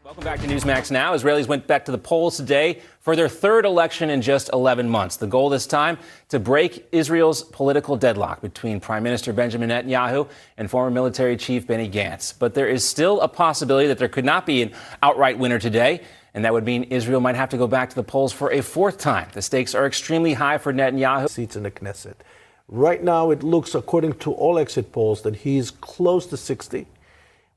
Welcome back to Newsmax Now. Israelis went back to the polls today for their third election in just 11 months. The goal this time, to break Israel's political deadlock between Prime Minister Benjamin Netanyahu and former military chief Benny Gantz. But there is still a possibility that there could not be an outright winner today, and that would mean Israel might have to go back to the polls for a fourth time. The stakes are extremely high for Netanyahu. Seats in the Knesset. Right now, it looks, according to all exit polls, that he's close to 60,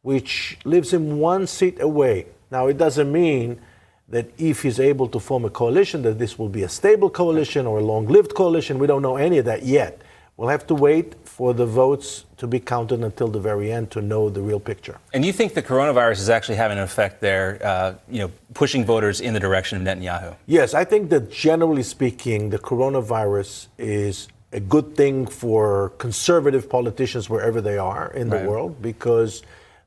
which leaves him one seat away. Now, it doesn't mean that if he's able to form a coalition, that this will be a stable coalition or a long-lived coalition. We don't know any of that yet. We'll have to wait for the votes to be counted until the very end to know the real picture. And you think the coronavirus is actually having an effect there, pushing voters in the direction of Netanyahu? Yes, I think that generally speaking, the coronavirus is a good thing for conservative politicians wherever they are in the world, because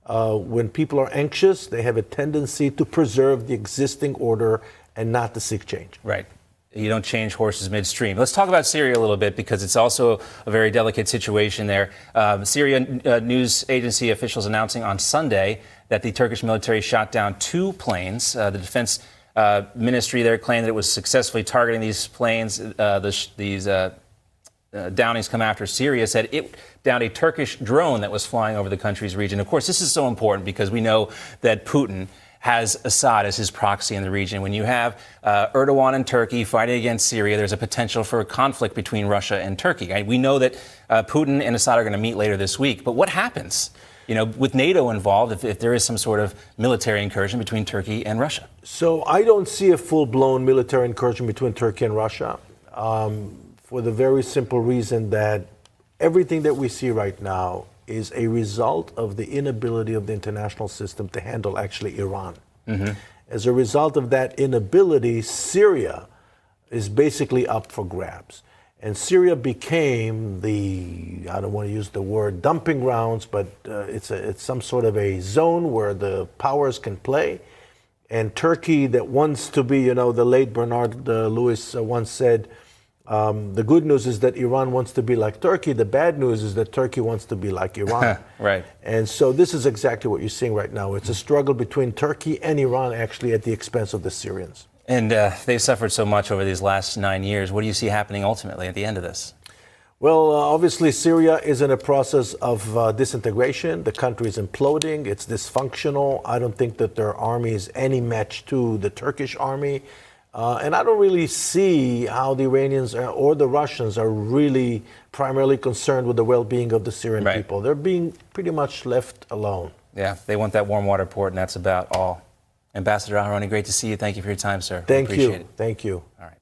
when people are anxious, they have a tendency to preserve the existing order and not to seek change. Right. You don't change horses midstream. Let's talk about Syria a little bit, because it's also a very delicate situation there. Syria news agency officials announcing on Sunday that the Turkish military shot down 2 planes. The defense ministry there claimed that it was successfully targeting these planes. These downings come after Syria said it downed a Turkish drone that was flying over the country's region. Of course, this is so important because we know that Putin has Assad as his proxy in the region. When you have Erdogan and Turkey fighting against Syria, there's a potential for a conflict between Russia and Turkey. We know that Putin and Assad are going to meet later this week. But what happens, with NATO involved, if there is some sort of military incursion between Turkey and Russia? So I don't see a full-blown military incursion between Turkey and Russia. For the very simple reason that everything that we see right now is a result of the inability of the international system to handle actually Iran. Mm-hmm. As a result of that inability, Syria is basically up for grabs. And Syria became I don't want to use the word dumping grounds, but it's some sort of a zone where the powers can play. And Turkey, that wants to be, the late Bernard Lewis once said, the good news is that Iran wants to be like Turkey. The bad news is that Turkey wants to be like Iran. Right. And so this is exactly what you're seeing right now. It's a struggle between Turkey and Iran, actually, at the expense of the Syrians. And they've suffered so much over these last 9 years. What do you see happening ultimately at the end of this? Well, obviously, Syria is in a process of disintegration. The country is imploding. It's dysfunctional. I don't think that their army is any match to the Turkish army. And I don't really see how the Iranians or the Russians are really primarily concerned with the well-being of the Syrian people. They're being pretty much left alone. Yeah, they want that warm water port, and that's about all. Ambassador Aharoni, great to see you. Thank you for your time, sir. Thank you. Appreciate it. Thank you. All right.